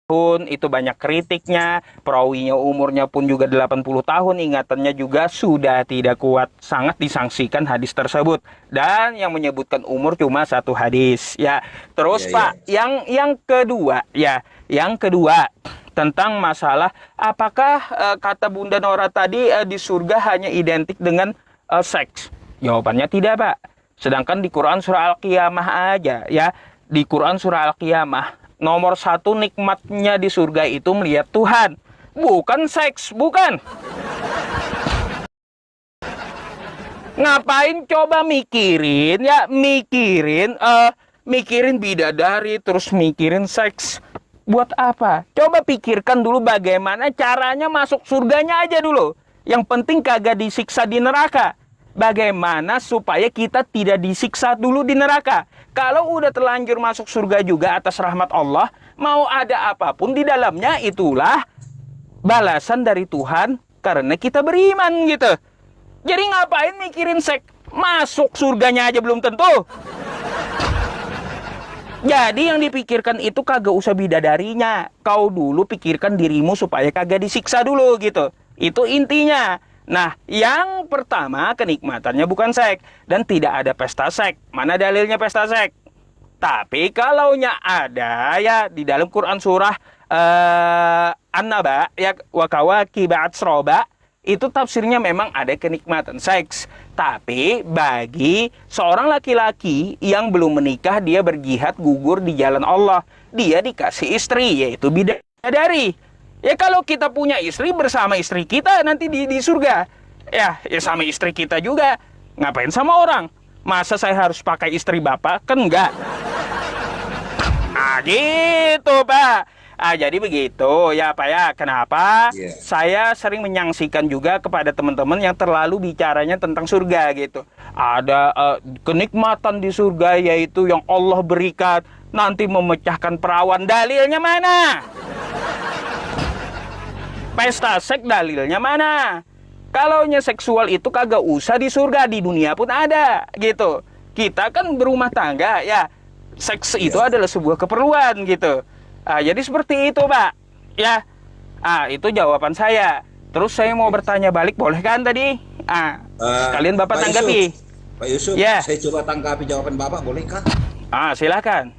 tahun, itu banyak kritiknya, perawinya umurnya pun juga 80 tahun, ingatannya juga sudah tidak kuat, sangat disangsikan hadis tersebut. Dan yang menyebutkan umur cuma satu hadis, ya. Terus Iya, iya. Pak, yang kedua, ya, yang kedua tentang masalah apakah kata Bunda Nora tadi di surga hanya identik dengan seks? Jawabannya tidak, Pak. Sedangkan di Quran surah Al-Qiyamah aja, ya, di Quran surah Al-Qiyamah nomor satu nikmatnya di surga itu melihat Tuhan, bukan seks, bukan. Ngapain coba mikirin, ya, mikirin bidadari terus mikirin seks. Buat apa? Coba pikirkan dulu bagaimana caranya masuk surganya aja dulu. Yang penting kagak disiksa di neraka. Bagaimana supaya kita tidak disiksa dulu di neraka. Kalau udah terlanjur masuk surga juga atas rahmat Allah, mau ada apapun di dalamnya, itulah balasan dari Tuhan karena kita beriman gitu. Jadi ngapain mikirin seks? Masuk surganya aja belum tentu. Jadi yang dipikirkan itu kagak usah bidadarinya. Kau dulu pikirkan dirimu supaya kagak disiksa dulu gitu. Itu intinya. Nah, yang pertama kenikmatannya bukan seks dan tidak ada pesta seks. Mana dalilnya pesta seks? Tapi kalaunya ada, ya, di dalam Quran surah An-Naba, ya, wa kawaqiba atsroba, itu tafsirnya memang ada kenikmatan seks. Tapi bagi seorang laki-laki yang belum menikah, dia berjihad gugur di jalan Allah, dia dikasih istri, yaitu bidadari. Ya kalau kita punya istri, bersama istri kita nanti di surga. Ya sama istri kita juga. Ngapain sama orang? Masa saya harus pakai istri bapak? Kan enggak. Ah gitu, Pak. Jadi begitu ya, Pak, ya. Kenapa? Iya. Saya sering menyaksikan juga kepada teman-teman yang terlalu bicaranya tentang surga gitu. Ada kenikmatan di surga, yaitu yang Allah berikan nanti memecahkan perawan. Dalilnya mana? Pesta seks dalilnya mana? Kalaunya seksual itu kagak usah di surga, di dunia pun ada gitu. Kita kan berumah tangga, ya. Seks itu Iya. adalah sebuah keperluan gitu. Jadi seperti itu, Pak. Ya. Itu jawaban saya. Terus saya mau bertanya balik, boleh kan tadi? Sekalian Bapak Pak tanggapi. Yusuf, Pak Yusuf, Ya. saya coba tanggapi jawaban Bapak, bolehkah? Silakan.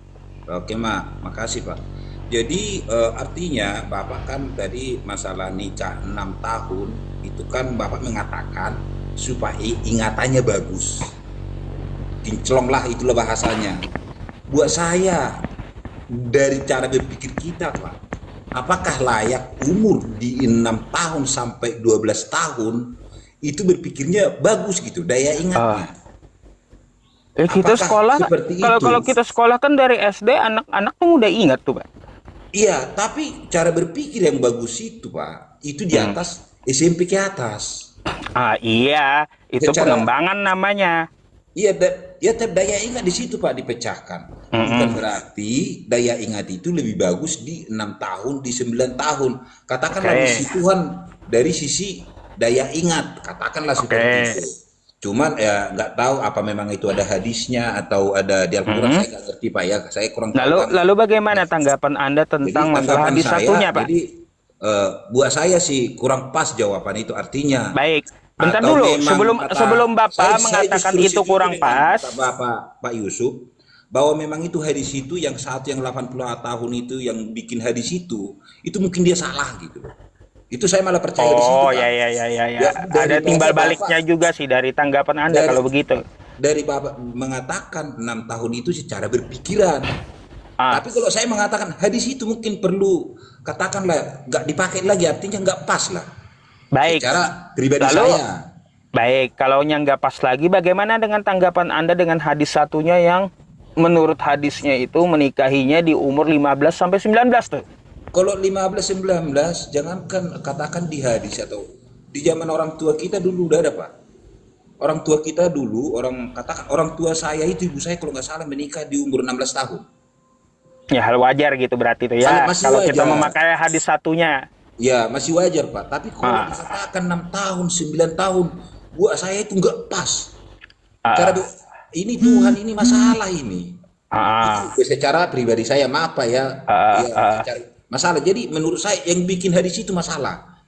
Oke, makasih Pak. Jadi artinya Bapak kan tadi masalah nikah 6 tahun itu kan Bapak mengatakan supaya ingatannya bagus. Kinclong lah, itulah bahasanya. Buat saya, dari cara berpikir kita, Pak, apakah layak umur di 6 tahun sampai 12 tahun itu berpikirnya bagus gitu, daya ingatnya? Kita Apakah sekolah, seperti itu? kalau kita sekolah kan dari SD, anak-anak tuh udah ingat tuh, Pak. Iya, tapi cara berpikir yang bagus itu, Pak, itu di atas SMP ke atas. Iya, itu Secara, pengembangan namanya. iya, ya, daya ingat di situ, Pak, dipecahkan. Bukan berarti daya ingat itu lebih bagus di 6 tahun, di 9 tahun. Katakanlah di Oke. sisi Tuhan dari sisi daya ingat, katakanlah seperti Oke. itu. Cuman ya nggak tahu apa memang itu ada hadisnya atau ada di Al-Quran, saya nggak ngerti, Pak, ya. Saya kurang tahu banget. Lalu bagaimana tanggapan Anda Jadi tentang masalah tanggapan hadis saya, satunya, Pak? jadi buat saya sih kurang pas jawaban itu, artinya Baik. Bentar atau dulu, memang sebelum Bapak saya mengatakan justru itu setuju kurang dengan pas. kata Pak Yusuf bahwa memang itu hadis itu yang satu yang 80 tahun itu yang bikin hadis itu mungkin dia salah gitu loh. Itu saya malah percaya di situ, Oh, Pak. ya. Ya, Ada timbal daripada baliknya Bapak juga sih dari tanggapan Anda dari kalau begitu. dari Bapak mengatakan 6 tahun itu secara berpikiran. Ah, Tapi kalau saya mengatakan hadis itu mungkin perlu katakanlah nggak dipakai lagi, artinya nggak pas lah. baik. Secara pribadi Lalu, saya, baik, kalau yang nggak pas lagi, bagaimana dengan tanggapan Anda dengan hadis satunya yang menurut hadisnya itu menikahinya di umur 15 sampai 19 tuh? kalau 15-19, jangankan katakan di hadis atau di zaman orang tua kita dulu udah ada, Pak. Orang tua kita dulu, katakan orang tua saya itu, ibu saya kalau nggak salah menikah di umur 16 tahun. Ya, hal wajar gitu berarti tuh ya. Masih Kalau kita wajar. memakai hadis satunya. Ya, masih wajar, Pak. Tapi kalau Ah, dikatakan 6 tahun, 9 tahun, buat saya itu nggak pas. Cara ah, ini Tuhan, ini masalah ini. ah, Itu secara pribadi saya, maaf, Pak, ya. ah, Ya, ah. secara, Masalah. Jadi menurut saya yang bikin hadis itu masalah.